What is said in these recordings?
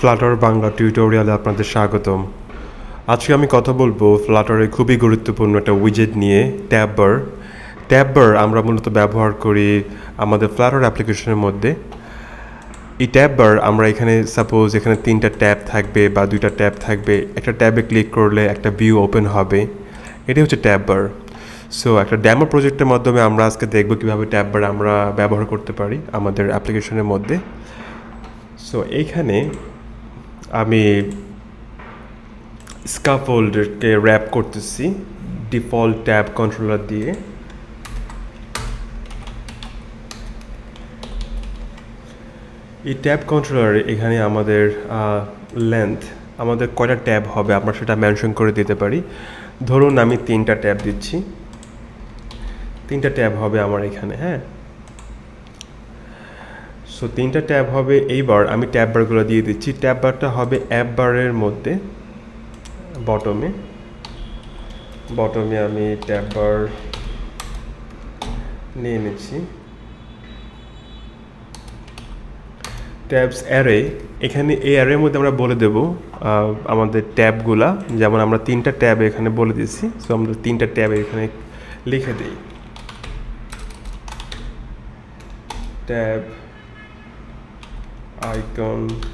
Flutter Bangla টিউটোরিয়ালে আপনাদের স্বাগতম। আজকে আমি কথা বলবো ফ্লাটারের খুবই গুরুত্বপূর্ণ একটা উইজেট নিয়ে, ট্যাববার। ট্যাববার আমরা মূলত ব্যবহার করি আমাদের ফ্লাটার অ্যাপ্লিকেশনের মধ্যে। এই ট্যাববার আমরা এখানে সাপোজ এখানে 3টা ট্যাব থাকবে বা 2টা ট্যাব থাকবে, একটা ট্যাবে ক্লিক করলে একটা ভিউ ওপেন হবে, এটাই হচ্ছে ট্যাববার। সো একটা ডেমো প্রজেক্টের মাধ্যমে আমরা আজকে দেখব কীভাবে ট্যাববার আমরা ব্যবহার করতে পারি আমাদের অ্যাপ্লিকেশনের মধ্যে। সো এইখানে আমি স্কাফোল্ডকে র্যাপ করতেছি ডিফল্ট ট্যাব কন্ট্রোলার দিয়ে। এই ট্যাব কন্ট্রোলারে এখানে আমাদের লেন্থ, আমাদের কয়টা ট্যাব হবে আমরা সেটা মেনশন করে দিতে পারি। ধরুন আমি 3টা ট্যাব দিচ্ছি, 3টা ট্যাব হবে আমার এখানে। হ্যাঁ, সো 3টা ট্যাব হবে। এইবার আমি ট্যাব বারগুলো দিয়ে দিচ্ছি। ট্যাব বারটা হবে অ্যাপ বারের মধ্যে বটমে আমি ট্যাব বার নিয়ে নিচ্ছি। ট্যাবস অ্যারে, এখানে এই অ্যারের মধ্যে আমরা বলে দেব আমাদের ট্যাবগুলা, যেমন আমরা 3টা ট্যাব এখানে বলে দিচ্ছি। সো আমরা 3টা ট্যাব এখানে লিখে দিই। ট্যাব আইকনস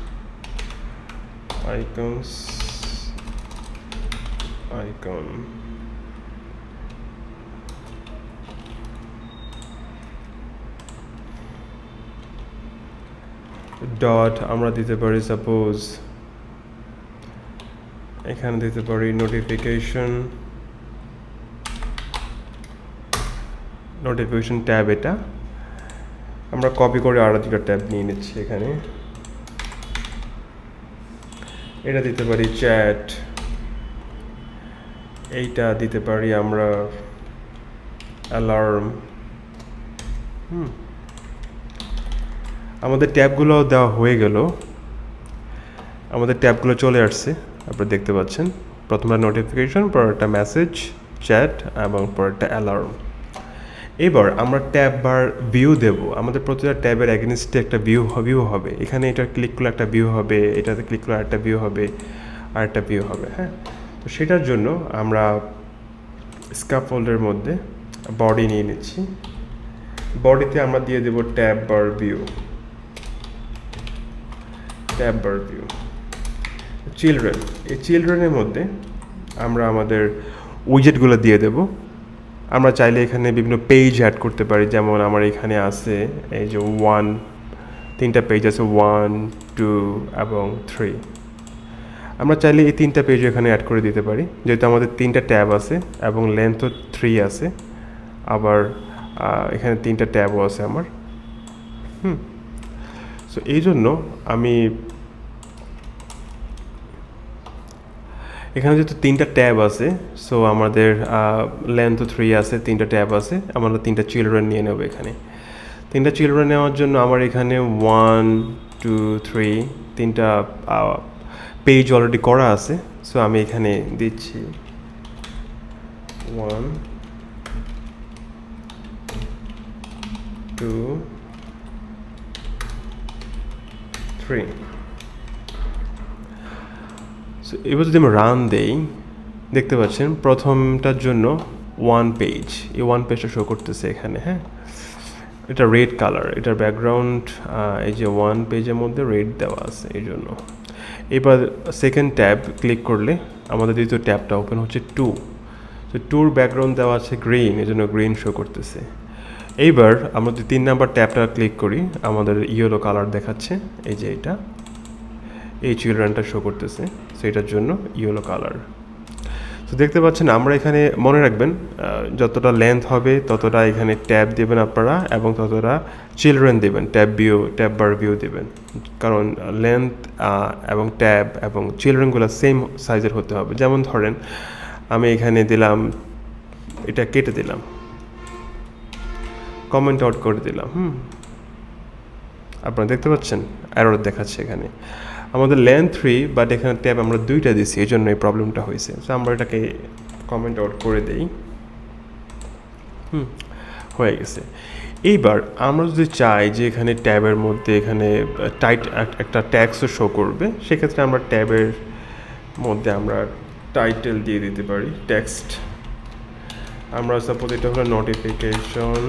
ডট আমরা দিতে পারি, সাপোজ এখানে দিতে পারি নোটিফিকেশন ট্যাব। এটা আমরা কপি করে আরো 2টা ট্যাব নিয়ে নিচ্ছি এখানে। এটা দিতে পারি চ্যাট, এইটা দিতে পারি আমরা অ্যালার্ম। আমাদের ট্যাবগুলো দেওয়া হয়ে গেল, আমাদের ট্যাবগুলো চলে আসছে, আপনারা দেখতে পাচ্ছেন। প্রথমটা নোটিফিকেশন, পরেরটা মেসেজ, চ্যাট এবং পরেরটা অ্যালার্ম। এবার আমরা ট্যাব বার ভিউ দেব। আমাদের প্রতিটা ট্যাবের এগেনস্টে একটা ভিউ হবে। এখানে এটা ক্লিক করলে একটা ভিউ হবে, এটাতে ক্লিক করলে একটা ভিউ হবে, আর একটা ভিউ হবে। হ্যাঁ, তো সেটার জন্য আমরা স্কাফোল্ডের মধ্যে বডি নিয়ে নিচ্ছি। বডিতে আমরা দিয়ে দেব ট্যাব বার ভিউ। চিলড্রেন, এই চিলড্রেনের মধ্যে আমরা আমাদের উইজেটগুলো দিয়ে দেব। আমরা চাইলে এখানে বিভিন্ন পেজ অ্যাড করতে পারি, যেমন আমার এখানে আছে এই যে 3টা পেজ আছে, 1, 2 এবং 3। আমরা চাইলে এই 3টা পেজ এখানে অ্যাড করে দিতে পারি, যেহেতু আমাদের 3টা ট্যাব আছে এবং লেন্থও 3 আছে। আবার এখানে 3টা ট্যাবও আছে আমার। সো এই জন্য আমি এখানে যেহেতু 3টা ট্যাব আছে, সো আমাদের লেন্থও 3 আছে, 3টা ট্যাব আছে, আমরা 3টা চিলড্রেন নিয়ে নেব এখানে। 3টা চিলড্রেন নেওয়ার জন্য আমার এখানে 1, 2, 3 3টা পেজ অলরেডি করা আছে। সো আমি এখানে দিচ্ছি 1, 2, 3। সো এবার যদি আমি রান দেই, দেখতে পাচ্ছেন প্রথমটার জন্য 1 পেজ, এই 1 পেজটা শো করতেছে এখানে। হ্যাঁ, এটা রেড কালার, এটার ব্যাকগ্রাউন্ড এই যে 1 পেজের মধ্যে রেড দেওয়া আছে এই জন্য। এবার সেকেন্ড ট্যাব ক্লিক করলে আমাদের দ্বিতীয় ট্যাবটা ওপেন হচ্ছে 2। তো 2র ব্যাকগ্রাউন্ড দেওয়া আছে গ্রিন, এই জন্য গ্রিন শো করতেছে। এইবার আমরা যদি 3 নাম্বার ট্যাবটা ক্লিক করি, আমাদের ইয়েলো কালার দেখাচ্ছে, এই যে এটা, এই চিলড্রেনটা শো করতেছে, সেটার জন্য ইয়েলো কালার। তো দেখতে পাচ্ছেন, আমরা এখানে মনে রাখবেন যতটা লেন্থ হবে ততটা এখানে ট্যাব দেবেন আপনারা, এবং ততটা চিলড্রেন দেবেন, ট্যাব বার ভিউ দেবেন। কারণ লেন্থ এবং ট্যাব এবং চিলড্রেনগুলো সেম সাইজের হতে হবে। যেমন ধরেন আমি এখানে দিলাম, এটা কেটে দিলাম, কমেন্ট আউট করে দিলাম। আপনারা দেখতে পাচ্ছেন এরর দেখাচ্ছে এখানে। আমাদের লেন্থ 3, বাট এখানে ট্যাব আমরা 2টা দিচ্ছি, এই জন্য এই প্রবলেমটা হয়েছে। সো আমরা এটাকে কমেন্ট আউট করে দেই। হয়ে গেছে। এইবার আমরা যদি চাই যে এখানে ট্যাবের মধ্যে এখানে টাইট একটা ট্যাক্সও শো করবে, সেক্ষেত্রে আমরা ট্যাবের মধ্যে আমরা টাইটেল দিয়ে দিতে পারি টেক্সট। আমরা সাপোজ এটা হলো নোটিফিকেশন,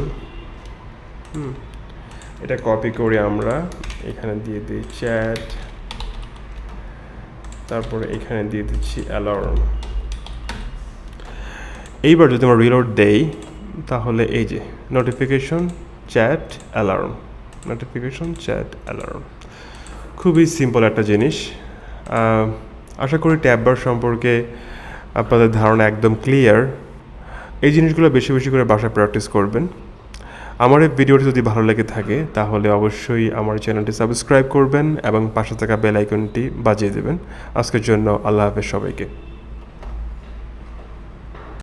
এটা কপি করে আমরা এখানে দিয়ে দিই চ্যাট, তারপরে এখানে দিয়ে দিচ্ছি অ্যালার্ম। এইবার যদি আমরা রিলোড দেই তাহলে এই যে notification chat alarm, notification chat alarm. খুবই সিম্পল একটা জিনিস। আশা করি ট্যাববার সম্পর্কে আপনাদের ধারণা একদম ক্লিয়ার। এই জিনিসগুলো বেশি বেশি করে বাসায় প্র্যাকটিস করবেন। আমার এই ভিডিওটি যদি ভালো লেগে থাকে তাহলে অবশ্যই আমার চ্যানেলটি সাবস্ক্রাইব করবেন এবং পাশে থাকা বেল আইকনটি বাজিয়ে দেবেন। আজকের জন্য আল্লাহ হাফেজ সবাইকে।